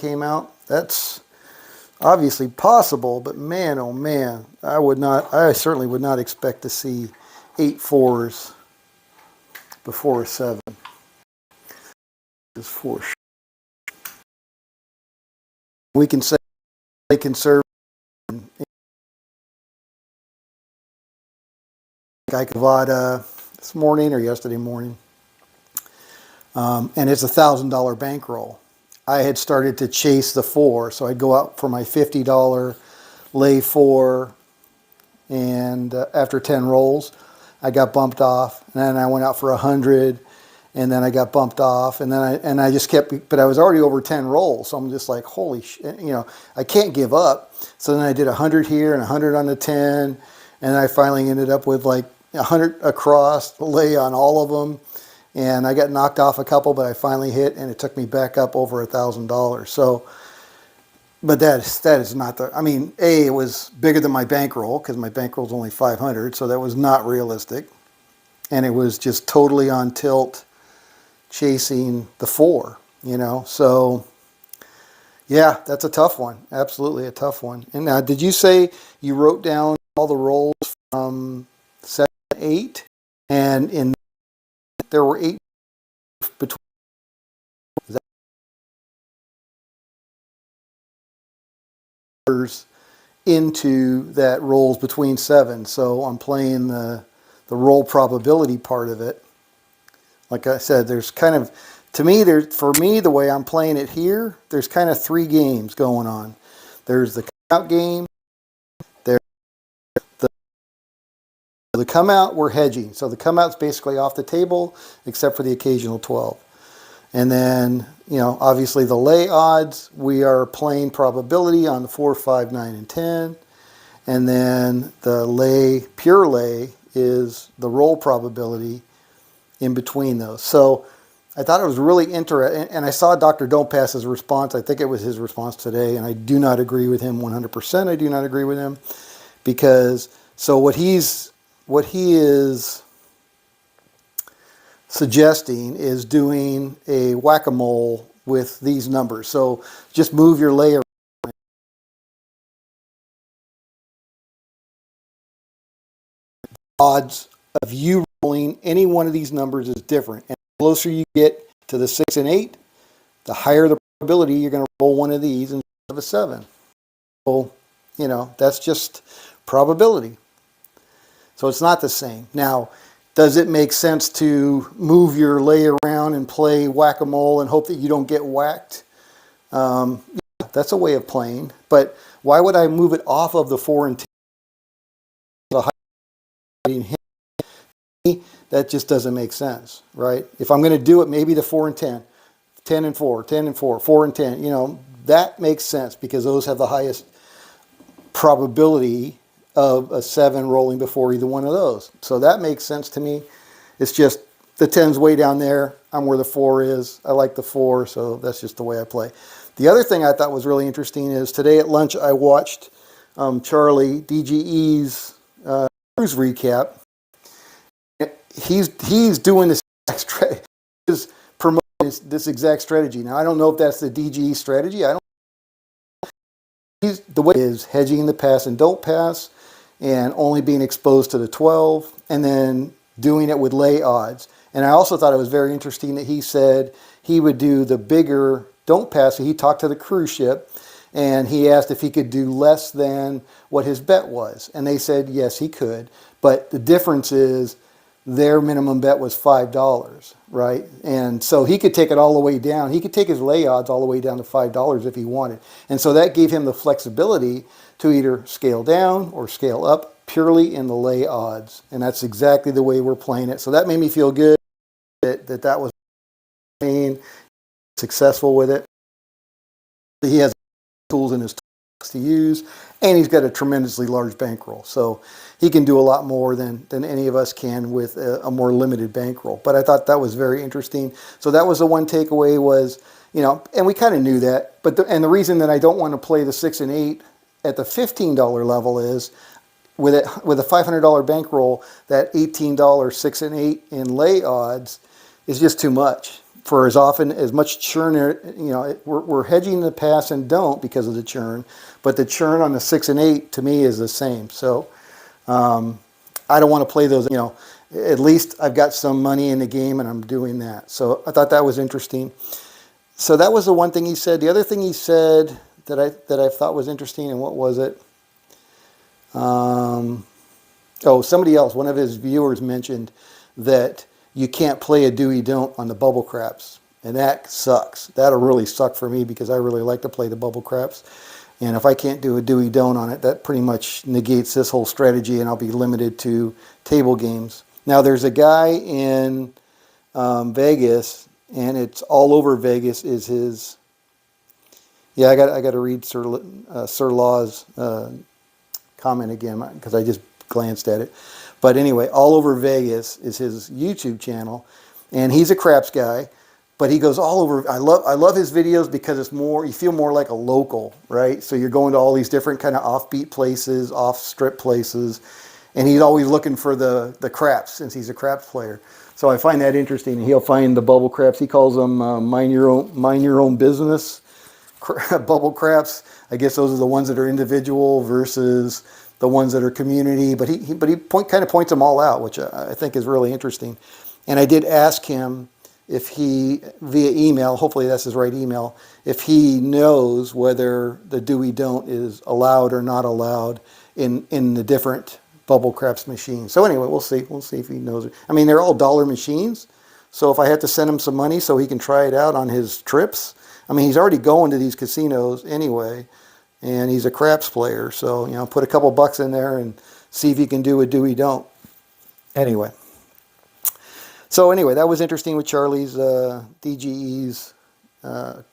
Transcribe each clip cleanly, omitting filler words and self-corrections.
came out. That's obviously possible, but man, oh man, I certainly would not expect to see 8 4s before a 7. Just for sure. We can say they conserve Kavada this morning or yesterday morning, and it's $1,000 bankroll. I had started to chase the 4, so I'd go out for my $50 lay 4, and after 10 rolls, I got bumped off, and then I went out for 100, and then I got bumped off, and then I just kept, but I was already over 10 rolls, so I'm just like, holy shit, I can't give up. So then I did 100 here and 100 on the 10, and I finally ended up with like 100 across, lay on all of them, and I got knocked off a couple, but I finally hit, and it took me back up over $1,000. So, but that is not the, I mean, it was bigger than my bankroll, because my bankroll is only 500, so that was not realistic. And it was just totally on tilt, chasing the 4, So, yeah, that's a tough one. Absolutely a tough one. And now, did you say you wrote down all the rolls from 7 to 8? And there were 8 between into that rolls between 7. So I'm playing the roll probability part of it. Like I said, there's kind of, for me, the way I'm playing it here, there's kind of 3 games going on. There's the come out game. There's the come out, we're hedging. So the come out's basically off the table, except for the occasional 12. And then, obviously the lay odds, we are playing probability on the 4, 5, 9, and 10. And then the pure lay, is the roll probability in between those. So I thought it was really interesting. And I saw Dr. Don't Pass's response. I think it was his response today. And I do not agree with him 100%. I do not agree with him. Because, so what he is suggesting is doing a whack-a-mole with these numbers. So just move your layer. Odds of you rolling any one of these numbers is different. And the closer you get to the 6 and 8, the higher the probability you're going to roll one of these instead of a 7. So, that's just probability. So it's not the same. Now, does it make sense to move your lay around and play whack-a-mole and hope that you don't get whacked? Yeah, that's a way of playing. But why would I move it off of the 4 and 10? That just doesn't make sense, right? If I'm going to do it, maybe the 4 and 10, 10 and 4, 10 and 4, 4 and 10, that makes sense because those have the highest probability of a 7 rolling before either one of those. So that makes sense to me. It's just the 10's way down there. I'm where the 4 is. I like the 4, so that's just the way I play. The other thing I thought was really interesting is today at lunch I watched Charlie DGE's cruise recap. He's doing this exact strategy. He's promoting this exact strategy. Now I don't know if that's the DGE strategy. The way is hedging the pass and don't pass, and only being exposed to the 12, and then doing it with lay odds. And I also thought it was very interesting that he said he would do the bigger don't pass. So he talked to the cruise ship, and he asked if he could do less than what his bet was. And they said yes, he could. But the difference is their minimum bet was $5, right? And so he could take it all the way down. He could take his lay odds all the way down to $5 if he wanted. And so that gave him the flexibility to either scale down or scale up purely in the lay odds. And that's exactly the way we're playing it. So that made me feel good that was being successful with it. He has tools in his toolbox to use, and he's got a tremendously large bankroll. So he can do a lot more than any of us can with a more limited bankroll. But I thought that was very interesting. So that was the one takeaway was, and we kind of knew that. But the reason that I don't want to play the 6 and 8 at the $15 level is with a $500 bankroll, that $18 6 and 8 in lay odds is just too much. for as much churn, we're hedging the pass and don't because of the churn, but the churn on the 6 and 8 to me is the same. So I don't want to play those. At least I've got some money in the game and I'm doing that. So I thought that was interesting. So that was the one thing he said. The other thing he said that I thought was interesting, and what was it? Somebody else, one of his viewers mentioned that you can't play a Doey don't on the bubble craps. And that sucks. That'll really suck for me because I really like to play the bubble craps. And if I can't do a Doey don't on it, that pretty much negates this whole strategy, and I'll be limited to table games. Now there's a guy in Vegas, and it's all over Vegas is his. Yeah, I got to read Sir Law's comment again because I just glanced at it. But anyway, all over Vegas is his YouTube channel, and he's a craps guy, but he goes all over. I love his videos because it's more, you feel more like a local, right? So you're going to all these different kind of offbeat places, off strip places, and he's always looking for the craps since he's a craps player. So I find that interesting. He'll find the bubble craps. He calls them mind your own business bubble craps. I guess those are the ones that are individual versus the ones that are community. But he kind of points them all out, which I think is really interesting. And I did ask him if he, via email, hopefully that's his right email, if he knows whether the Doey don't is allowed or not allowed in the different bubble craps machines. So anyway, we'll see. We'll see if he knows it. I mean, they're all dollar machines. So if I had to send him some money so he can try it out on his trips, I mean, he's already going to these casinos anyway, and he's a craps player. So, put a couple bucks in there and see if he can do a Doey don't. Anyway. So anyway, that was interesting with Charlie's DGE's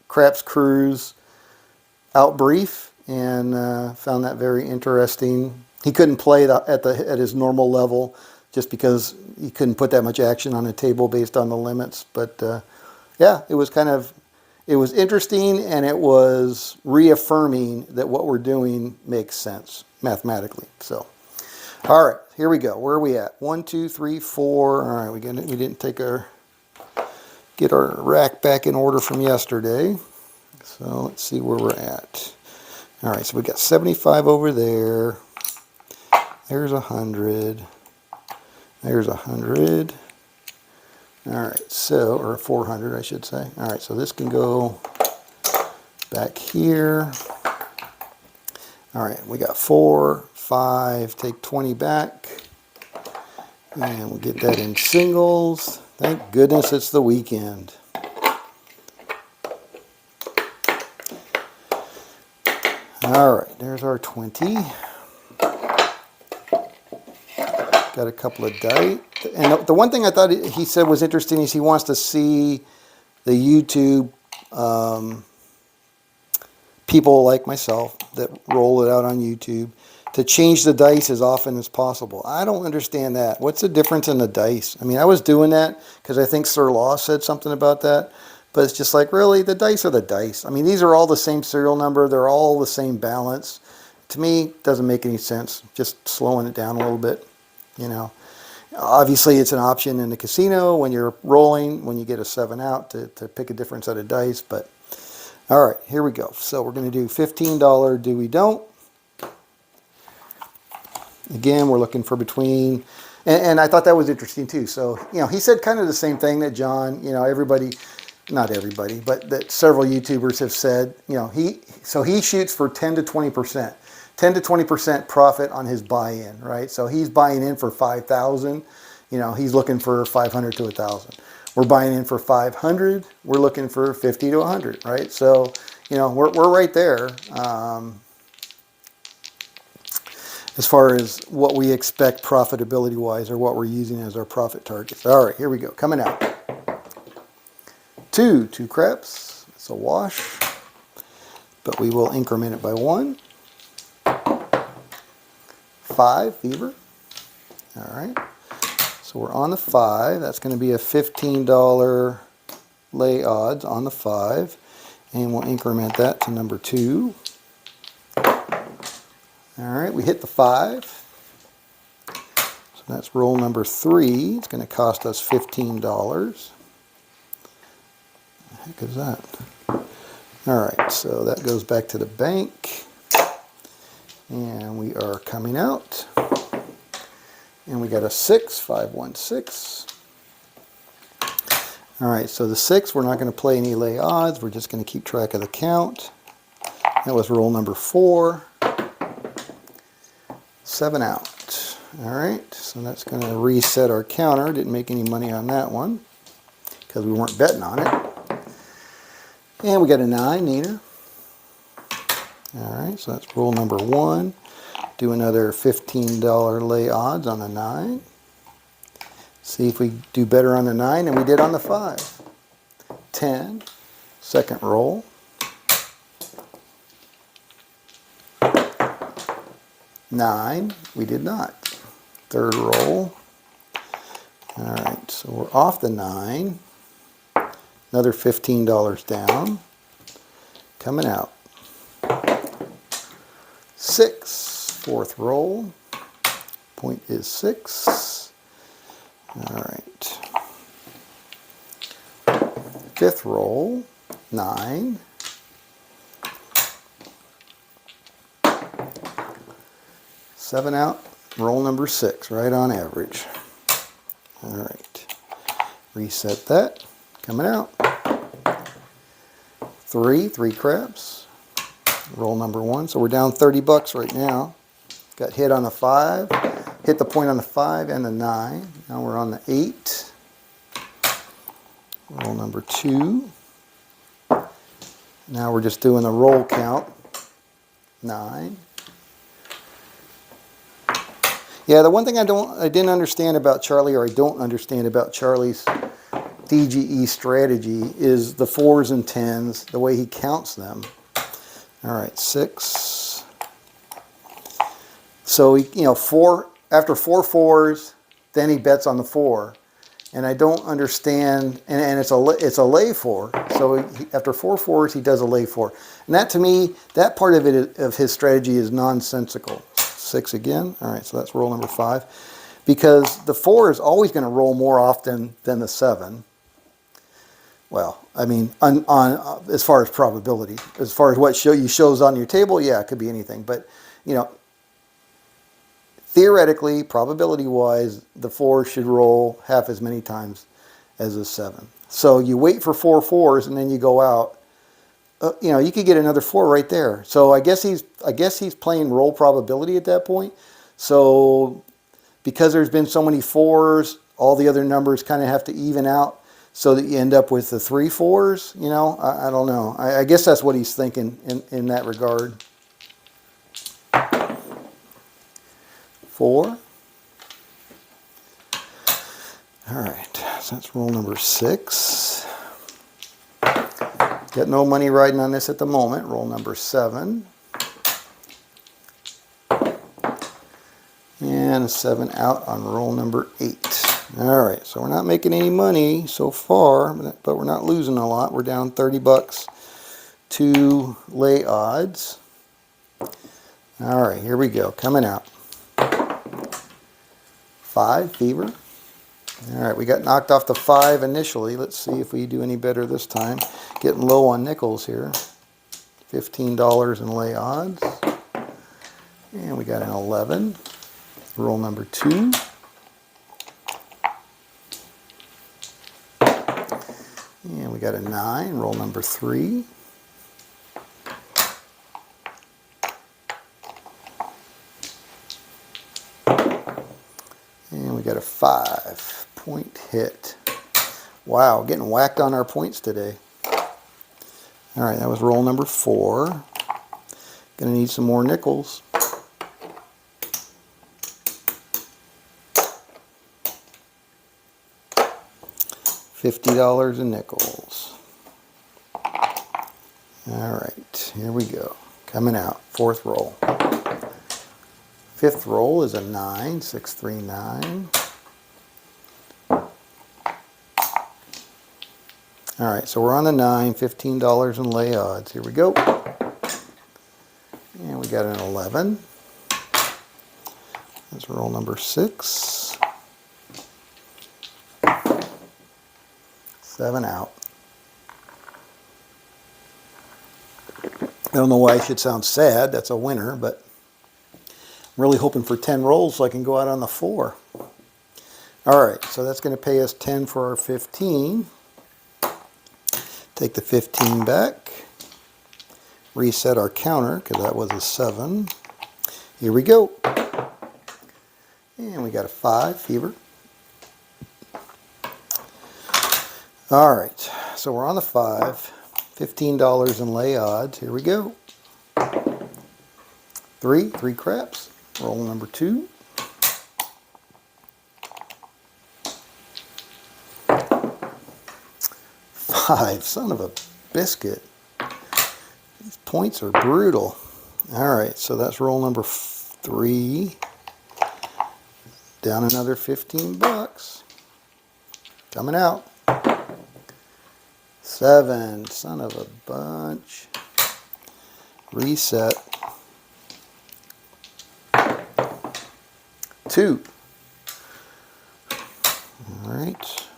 craps cruise out brief, and found that very interesting. He couldn't play at his normal level just because he couldn't put that much action on the table based on the limits. But yeah, it was interesting, and it was reaffirming that what we're doing makes sense mathematically. So, all right, here we go. Where are we at? 1, 2, 3, 4. All right, we didn't get our rack back in order from yesterday. So let's see where we're at. All right, so we got 75 over there. There's 100. There's 100. All right, so, or 400, I should say. All right, so this can go back here. All right, we got 4, 5, take 20 back. And we'll get that in singles. Thank goodness it's the weekend. All right, there's our 20. Got a couple of dice. And the one thing I thought he said was interesting is he wants to see the YouTube people like myself that roll it out on YouTube to change the dice as often as possible. I don't understand that. What's the difference in the dice? I mean, I was doing that because I think Sir Law said something about that. But it's just like, really, the dice are the dice. I mean, these are all the same serial number. They're all the same balance. To me, it doesn't make any sense. Just slowing it down a little bit. Obviously it's an option in the casino when you're rolling, when you get a 7 out to pick a different set of dice. But all right, here we go. So we're going to do $15 Doey don't. Again, we're looking for between, and I thought that was interesting too. So, he said kind of the same thing that John, everybody, not everybody, but that several YouTubers have said, he shoots for 10 to 20%. 10 to 20% profit on his buy-in, right? So he's buying in for 5,000. He's looking for 500 to 1,000. We're buying in for 500. We're looking for 50 to 100, right? So, we're right there as far as what we expect profitability-wise, or what we're using as our profit targets. All right, here we go. Coming out. 2 craps. It's a wash, but we will increment it by 1. 5 fever. All right, so we're on the 5. That's going to be a $15 lay odds on the 5, and we'll increment that to number 2. All right, we hit the 5, so that's roll number 3. It's going to cost us $15. heck is that? Alright, so that goes back to the bank. And we are coming out. And we got a 6, 516. Alright, so the 6, we're not going to play any lay odds. We're just going to keep track of the count. That was roll number 4. 7 out. Alright, so that's going to reset our counter. Didn't make any money on that one because we weren't betting on it. And we got a 9, Nina. Alright, so that's roll number 1. Do another $15 lay odds on the 9. See if we do better on the 9 than we did on the 5. 10. Second roll. 9. We did not. Third roll. Alright, so we're off the 9. Another $15 down. Coming out. 6. Fourth roll. Point is 6. Alright. Fifth roll. 9. 7 out. Roll number 6. Right on average. Alright. Reset that. Coming out. 3 craps. Roll number 1. So we're down 30 bucks right now. Got hit on the 5. Hit the point on the 5 and the 9. Now we're on the 8. Roll number 2. Now we're just doing the roll count. 9. Yeah, the one thing I didn't understand about Charlie, or I don't understand about Charlie's DGE strategy, is the 4s and 10s, the way he counts them. All right, 6. So he, after 4 4s, then he bets on the 4, and I don't understand. And it's a lay 4. So after 4 4s, he does a lay 4, and that, to me, that part of it, of his strategy, is nonsensical. 6 again. All right, so that's roll number 5, because the 4 is always going to roll more often than the 7. Well, I mean, on as far as probability, as far as what shows on your table, yeah, it could be anything. But theoretically, probability-wise, the 4 should roll half as many times as a 7. So you wait for 4 4s and then you go out. You could get another 4 right there. So I guess he's playing roll probability at that point. So because there's been so many 4s, all the other numbers kind of have to even out, so that you end up with the 3 4s. I don't know. I guess that's what he's thinking in that regard. 4. All right, so that's roll number 6. Got no money riding on this at the moment. Roll number 7. And a 7 out on roll number 8. All right, so we're not making any money so far, but we're not losing a lot. We're down 30 bucks to lay odds. All right, here we go. Coming out. 5, fever. All right, we got knocked off the 5 initially. Let's see if we do any better this time. Getting low on nickels here. $15 in lay odds. And we got an 11. Roll number 2. And we got a 9. Roll number 3. And we got a 5. Point hit. Wow, getting whacked on our points today. All right, that was roll number 4. Gonna need some more nickels. $50 in nickels. All right, here we go. Coming out. 4th roll. 5th roll is a 9. 6, 3, 9. All right, so we're on the 9, $15 in lay odds. Here we go. And we got an 11. That's roll number 6. 7 out. I don't know why I should sound sad. That's a winner, but I'm really hoping for 10 rolls so I can go out on the 4. All right, so that's going to pay us 10 for our 15. Take the 15 back. Reset our counter because that was a 7. Here we go. And we got a 5, fever. All right, so we're on the 5. $15 in lay odds. Here we go. 3 craps. Roll number 2. 5, son of a biscuit. These points are brutal. All right, so that's roll number 3. Down another 15 bucks. Coming out. 7, son of a bunch. Reset. 2. All right.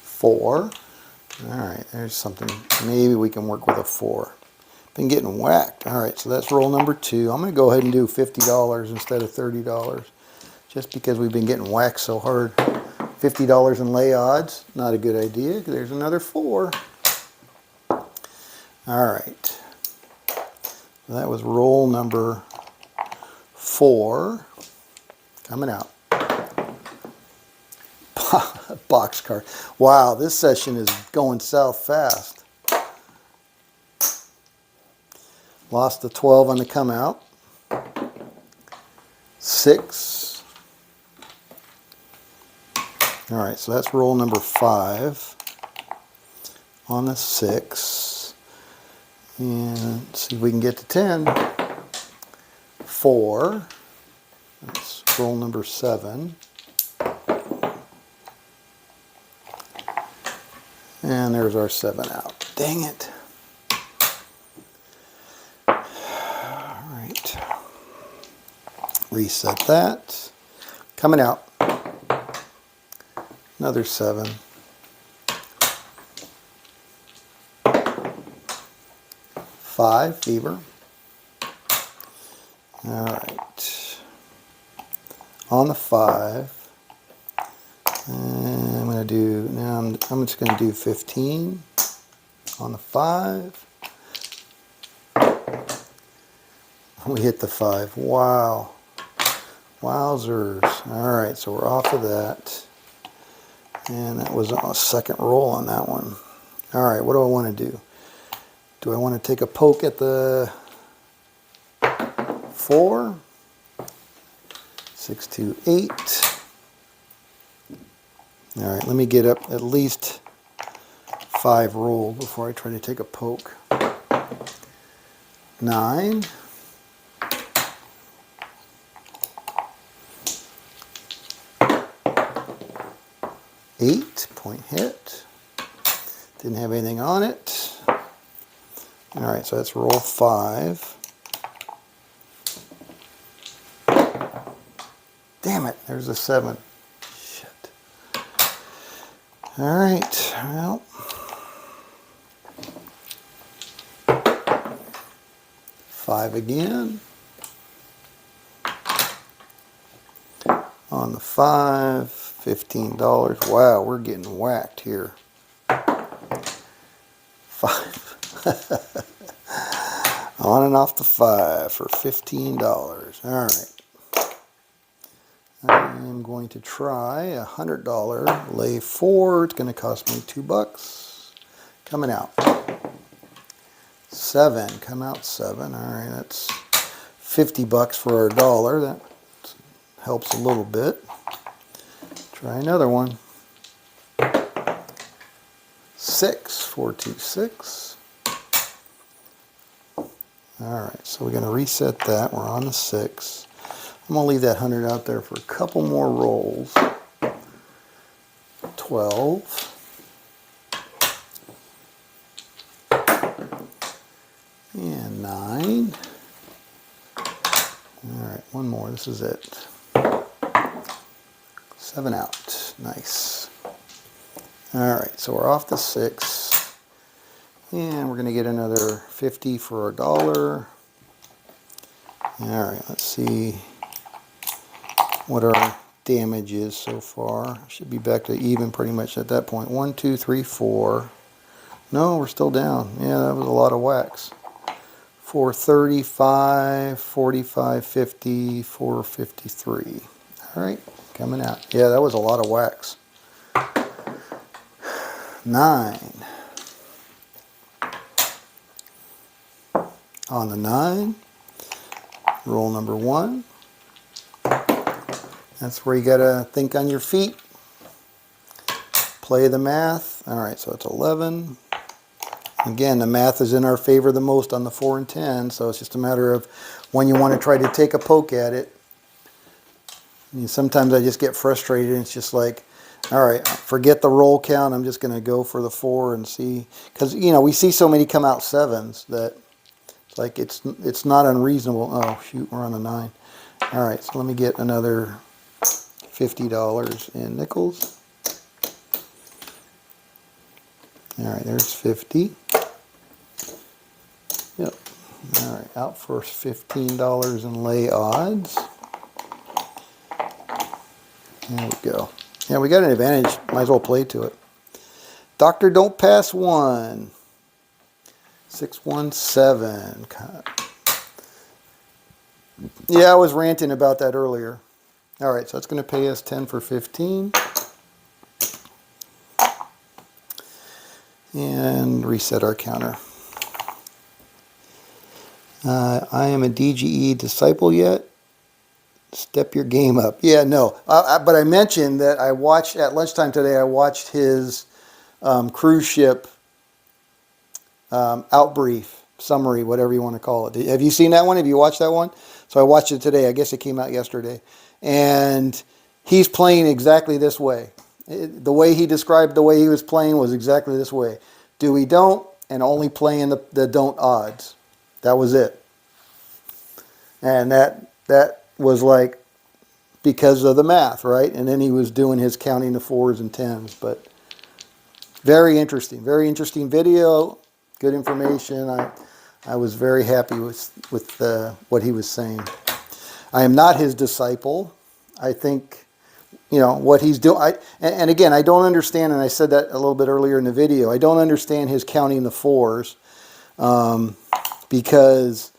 4. All right, there's something. Maybe we can work with a 4. Been getting whacked. All right, so that's roll number 2. I'm going to go ahead and do $50 instead of $30, just because we've been getting whacked so hard. $50 in lay odds, not a good idea. There's another 4. All right, that was roll number 4. Coming out. Boxcar. Wow, this session is going south fast. Lost the 12 on the come out. 6. All right, so that's roll number 5 on the 6. And let's see if we can get to 10. 4. That's roll number 7. And there's our 7 out. Dang it. All right. Reset that. Coming out. Another 7. 5, fever. All right. On the 5. And I'm going to do, now I'm just going to do 15 on the 5. We hit the 5. Wow. Wowzers. All right, so we're off of that. And that was a second roll on that one. All right, what do I want to do? Do I want to take a poke at the 4? 6, 2, 8. All right, let me get up at least 5 rolled before I try to take a poke. 9. 8, point hit. Didn't have anything on it. All right, so that's roll 5. Damn it, there's a 7. Shit. All right, well. Five again. On the 5, $15. Wow, we're getting whacked here. 5. On and off the 5 for $15. All right. I'm going to try a $100 lay 4. It's going to cost me $2. Coming out. 7. Come out 7. All right, that's $50 for our dollar. That helps a little bit. Try another one. 6. 4, 2, 6. All right, so we're going to reset that. We're on the 6. I'm going to leave that 100 out there for a couple more rolls. 12. And 9. All right, one more. This is it. 7 out. Nice. All right, so we're off the 6. And we're going to get another 50 for $1. All right, let's see what our damage is so far. Should be back to even pretty much at that point. 1, 2, 3, 4. No, we're still down. Yeah, that was a lot of whacks. 435, 45, 50, 453. All right, coming out. Yeah, that was a lot of whacks. 9. On the 9, roll number 1. That's where you got to think on your feet. Play the math. All right, so it's 11. Again, the math is in our favor the most on the 4 and 10, so it's just a matter of when you want to try to take a poke at it. I mean, sometimes I just get frustrated and it's just like, all right, forget the roll count. I'm just going to go for the 4 and see. Because, you know, we see so many come out 7s that it's like it's not unreasonable. Oh, shoot, we're on a 9. All right, so let me get another $50 in nickels. All right, there's 50. Yep. All right, out for $15 in lay odds. There we go. Yeah, we got an advantage. Might as well play to it. Doctor, don't pass 1. 617. Yeah, I was ranting about that earlier. All right, so it's going to pay us 10 for 15. And reset our counter. I am a DGE disciple yet. Step your game up. Yeah, no. But I mentioned that I watched, at lunchtime today, I watched his cruise ship outbrief, summary, whatever you want to call it. Have you seen that one? Have you watched that one? So I watched it today. I guess it came out yesterday. And he's playing exactly this way. The way he described the way he was playing was exactly this way. Doey don't, and only playing the don't odds. That was it. And that was like because of the math, right? And then he was doing his counting the 4s and 10s. But very interesting video. Good information. I was very happy with what he was saying. I am not his disciple. I think, you know, what he's doing. And again, I don't understand, and I said that a little bit earlier in the video, I don't understand his counting the 4s because,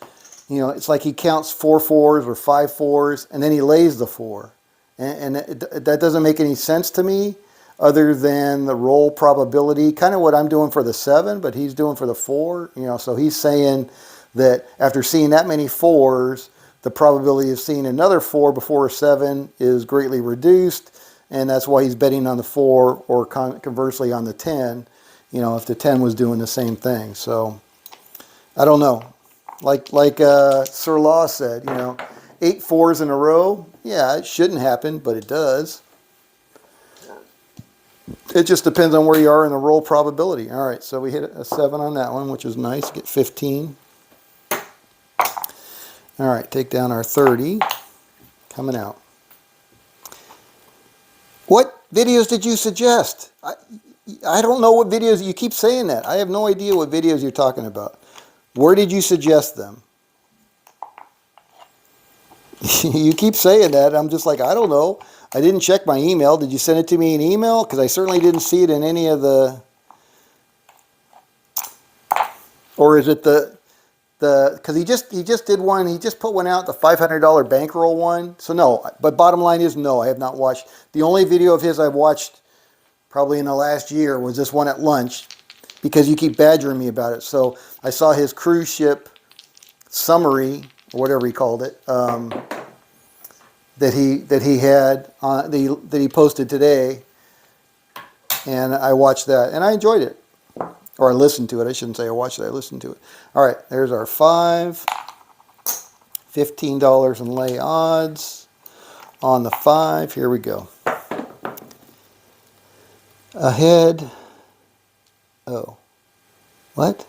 you know, it's like he counts 4 4s or 5 4s, and then he lays the 4. And that doesn't make any sense to me other than the roll probability, kind of what I'm doing for the 7, but he's doing for the 4. You know, so he's saying that after seeing that many 4s, the probability of seeing another 4 before a 7 is greatly reduced, and that's why he's betting on the 4, or conversely on the 10, you know, if the 10 was doing the same thing. So, I don't know. Like Sir Law said, you know, 8 4s in a row, yeah, it shouldn't happen, but it does. It just depends on where you are in the roll probability. All right, so we hit a 7 on that one, which is nice. Get 15. All right, take down our 30. Coming out. What videos did you suggest? I don't know what videos. You keep saying that. I have no idea what videos you're talking about. Where did you suggest them? You keep saying that. I'm just like, I don't know. I didn't check my email. Did you send it to me in email? Because I certainly didn't see it in any of the... Or is it because he just did one, he just put one out, the $500 bankroll one. So no, but bottom line is no, I have not watched. The only video of his I've watched probably in the last year was this one at lunch, because you keep badgering me about it. So I saw his cruise ship summary, or whatever he called it, that he had that he posted today, and I watched that and I enjoyed it. Or I listened to it. I shouldn't say I watched it. I listened to it. All right, there's our 5. $15 in lay odds on the 5. Here we go. Ahead. Oh. What?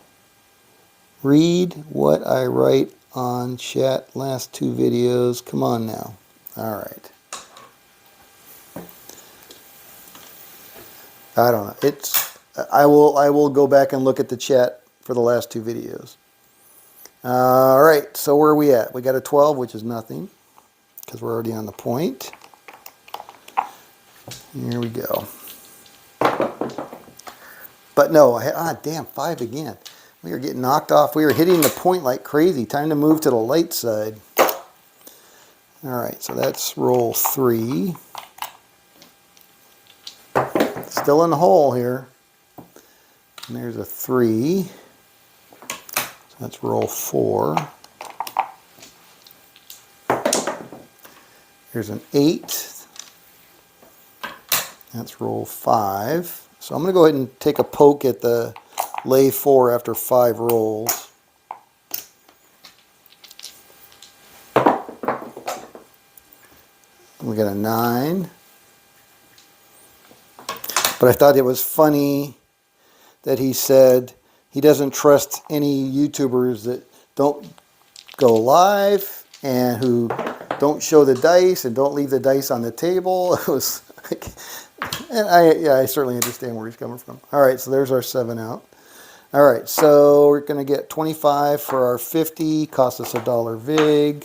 Read what I write on chat last 2 videos. Come on now. All right. I don't know. I will go back and look at the chat for the last two videos. All right, so where are we at? We got a 12, which is nothing, because we're already on the point. Here we go. But no, damn, 5 again. We are getting knocked off. We are hitting the point like crazy. Time to move to the light side. All right, so that's roll 3. Still in the hole here. And there's a 3. So let's roll 4. Here's an 8. Let's roll 5. So I'm going to go ahead and take a poke at the lay 4 after 5 rolls. We got a 9. But I thought it was funny that he said he doesn't trust any YouTubers that don't go live and who don't show the dice and don't leave the dice on the table. It was like, and I certainly understand where he's coming from. All right, so there's our 7 out. All right, so we're going to get 25 for our 50. Cost us $1 vig.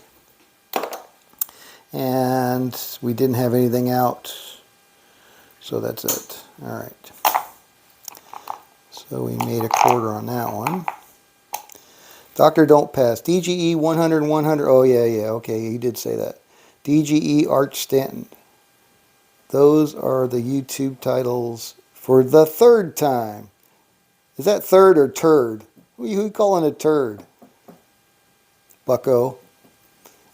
And we didn't have anything out. So that's it. All right. So we made a quarter on that one. Doctor, don't pass. DGE 100, 100. Oh, yeah. Okay, he did say that. DGE Arch Stanton. Those are the YouTube titles for the 3rd time. Is that third or turd? Who are you calling a turd? Bucko.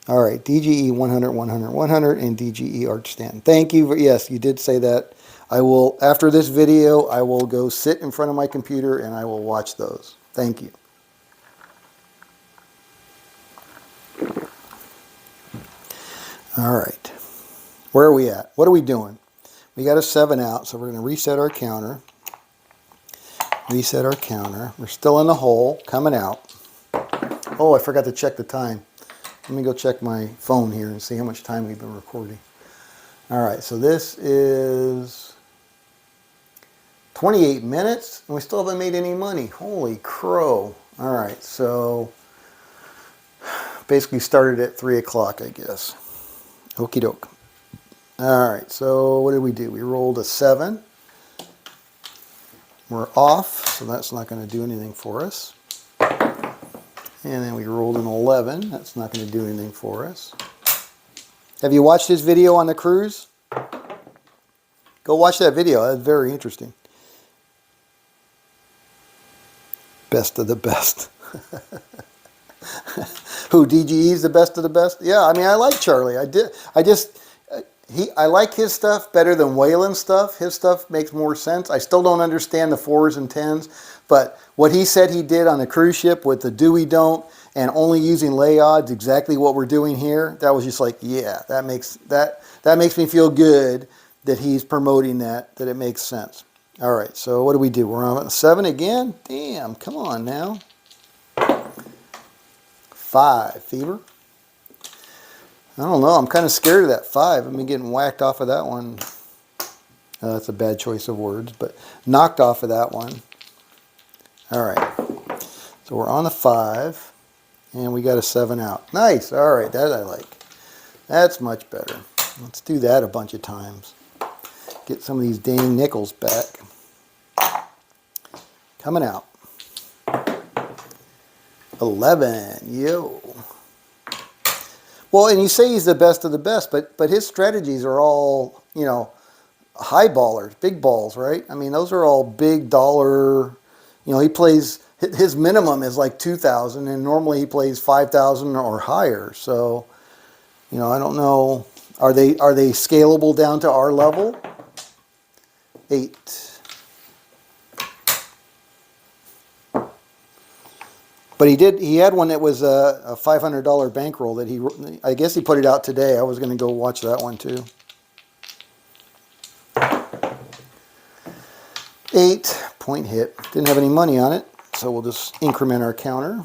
All right, DGE 100, 100, 100, and DGE Arch Stanton. Thank you. Yes, you did say that. I will, after this video, I will go sit in front of my computer and I will watch those. Thank you. All right. Where are we at? What are we doing? We got a 7 out, so we're going to reset our counter. Reset our counter. We're still in the hole, coming out. Oh, I forgot to check the time. Let me go check my phone here and see how much time we've been recording. All right, so this is 28 minutes, and we still haven't made any money. Holy crow. All right, so basically started at 3 o'clock, I guess. Okie doke. All right, so what did we do? We rolled a 7. We're off, so that's not going to do anything for us. And then we rolled an 11. That's not going to do anything for us. Have you watched this video on the cruise? Go watch that video. That's very interesting. Best of the best. Who, DGE's the best of the best? Yeah, I mean, I like Charlie. I like his stuff better than Waylon's stuff. His stuff makes more sense. I still don't understand the 4s and 10s, but what he said he did on the cruise ship with the Doey don't and only using lay odds, exactly what we're doing here, that was just like, yeah, that makes me feel good that he's promoting that it makes sense. All right, so what do we do? We're on 7 again? Damn, come on now. 5, fever. I don't know. I'm kind of scared of that 5. I've been getting whacked off of that one. That's a bad choice of words, but knocked off of that one. All right. So we're on a 5, and we got a 7 out. Nice. All right. That I like. That's much better. Let's do that a bunch of times. Get some of these dang nickels back. Coming out. 11. Yo. Well, and you say he's the best of the best, but his strategies are all, you know, high ballers, big balls, right? I mean, those are all big dollar, you know, he plays, his minimum is like 2,000 and normally he plays 5,000 or higher. So, you know, I don't know, are they scalable down to our level? 8. But he had one that was a $500 bankroll that I guess he put it out today. I was going to go watch that one too. 8, point hit. Didn't have any money on it, so we'll just increment our counter.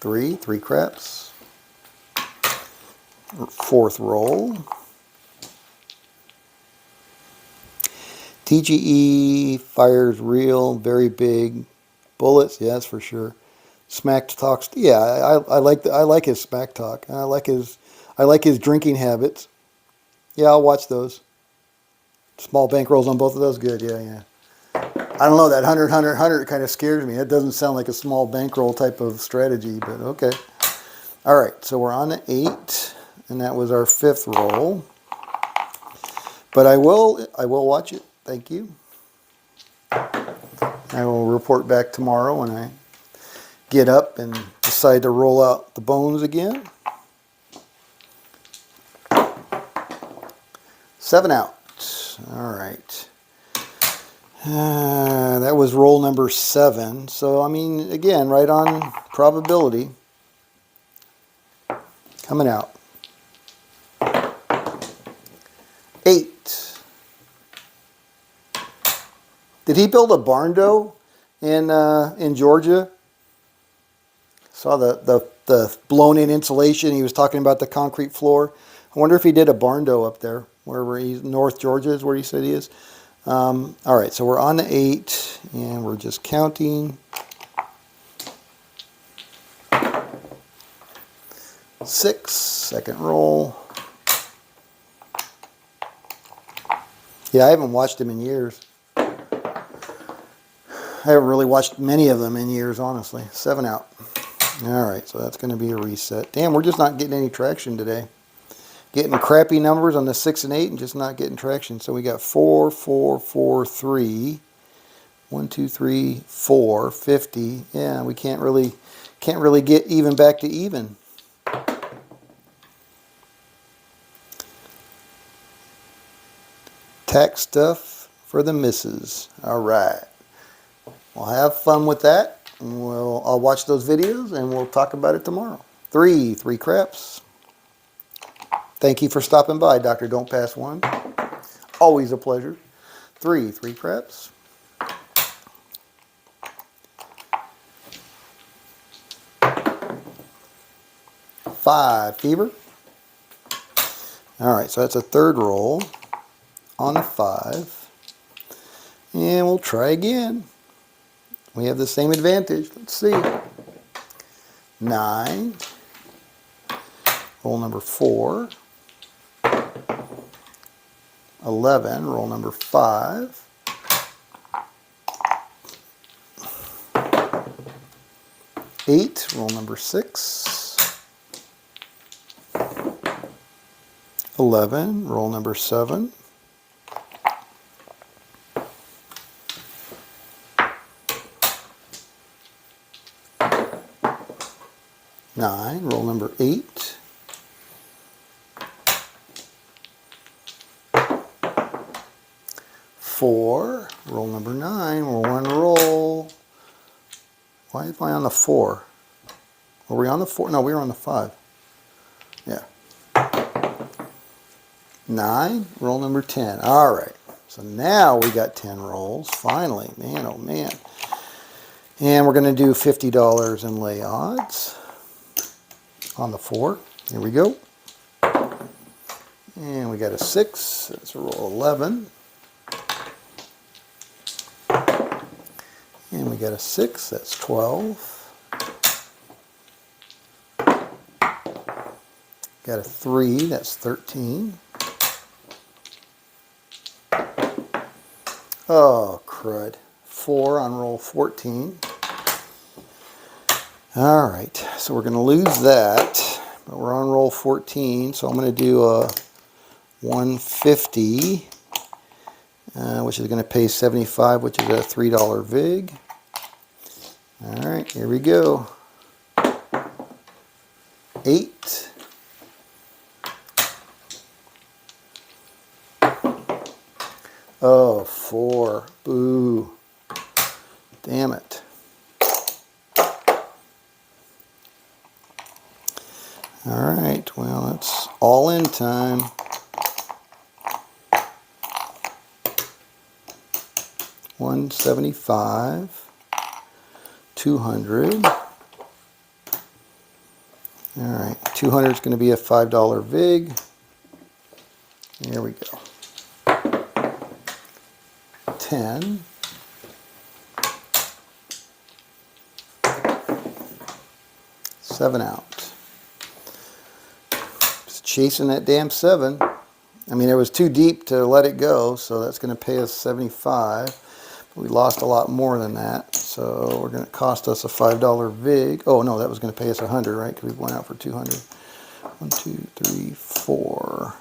3 craps. 4th roll. TGE fires real, very big bullets. Yeah, that's for sure. Smack talks. Yeah, I like his smack talk. I like his drinking habits. Yeah, I'll watch those. Small bankrolls on both of those. Good. Yeah, yeah. I don't know, that 100 kind of scares me. That doesn't sound like a small bankroll type of strategy, but okay. All right, so we're on to 8, and that was our 5th roll. But I will watch it. Thank you. I will report back tomorrow when I get up and decide to roll out the bones again. 7 out. All right. That was roll number 7. So, I mean, again, right on probability. Coming out. 8. Did he build a barn dough in Georgia? Saw the blown in insulation. He was talking about the concrete floor. I wonder if he did a barn dough up there, wherever he's, North Georgia is where he said he is. All right, so we're on to 8, and we're just counting. 6, second roll. Yeah, I haven't watched him in years. I haven't really watched many of them in years, honestly. 7 out. All right, so that's going to be a reset. Damn, we're just not getting any traction today. Getting crappy numbers on the 6 and 8 and just not getting traction. So we got 4, 4, 4, 3. 1, 2, 3, 4, 50. Yeah, we can't really get even back to even. Tax stuff for the misses. All right. We'll have fun with that. I'll watch those videos and we'll talk about it tomorrow. 3 craps. Thank you for stopping by, Dr. Don't Pass 1. Always a pleasure. 3 craps. 5 fever. All right, so that's a 3rd roll on a 5. And we'll try again. We have the same advantage. Let's see. 9. Roll number 4. 11. Roll number 5. 8. Roll number 6. 11. Roll number 7. 9. Roll number 8. 4. Roll number 9. We're 1 roll. Why am I on the 4? Were we on the 4? No, we were on the 5. Yeah. 9. Roll number 10. All right. So now we got 10 rolls. Finally. Man, oh man. And we're going to do $50 in lay odds on the 4. Here we go. And we got a 6. That's a roll 11. And we got a 6. That's 12. Got a 3. That's 13. Oh, crud. 4 on roll 14. All right, so we're going to lose that, but we're on roll 14, so I'm going to do a 150, which is going to pay 75, which is a $3 vig. All right, here we go. 8. Oh, 4. Boo. Damn it. All right, well, that's all in time. $175, 200. All right, 200 is going to be a $5 vig. There we go. 10. Seven out. Just chasing that damn 7. I mean, it was too deep to let it go, so that's going to pay us 75. We lost a lot more than that, so we're going to cost us a $5 vig. Oh no, that was going to pay us 100, right? Because we went out for 200. 1, 2, 3, 4.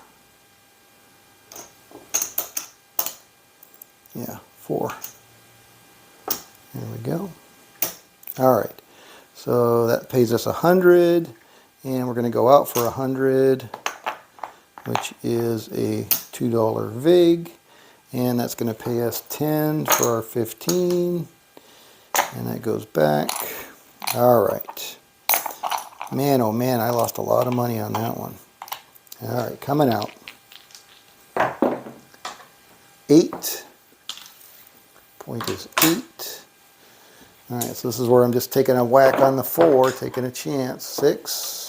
Yeah, 4. There we go. All right, so that pays us 100, and we're going to go out for 100, which is a $2 vig. And that's going to pay us 10 for our 15. And that goes back. All right. Man, oh man, I lost a lot of money on that one. All right, coming out. 8. Point is 8. All right, so this is where I'm just taking a whack on the 4, taking a chance. 6.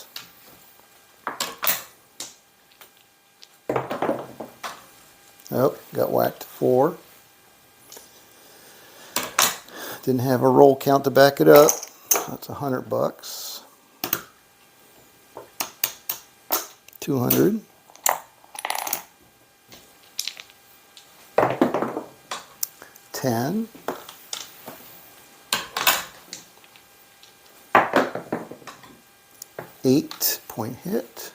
Oh, got whacked 4. Didn't have a roll count to back it up. That's $100. 200. 10. 8 point hit.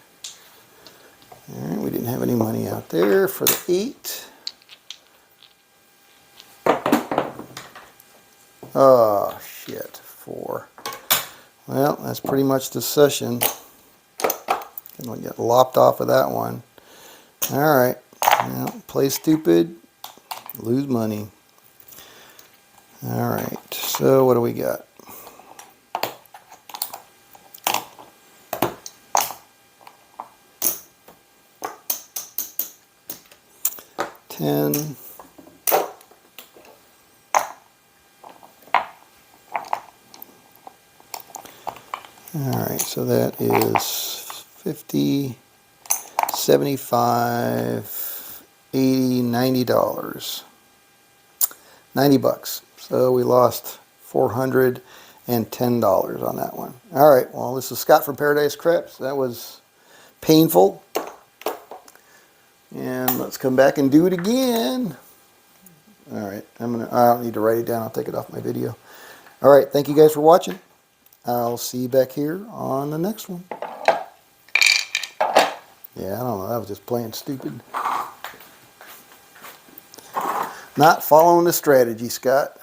All right, we didn't have any money out there for the 8. Oh, shit, 4. Well, that's pretty much the session. I'm going to get lopped off of that one. All right, well, play stupid, lose money. All right, so what do we got? $10. Alright, so that is 50, 75, 80, $90. 90 bucks. So we lost $410 on that one. Alright, well, this is Scott from Paradise Craps. That was painful. And let's come back and do it again. Alright, I don't need to write it down. I'll take it off my video. Alright, thank you guys for watching. I'll see you back here on the next one. Yeah, I don't know. That was just plain stupid. Not following the strategy, Scott.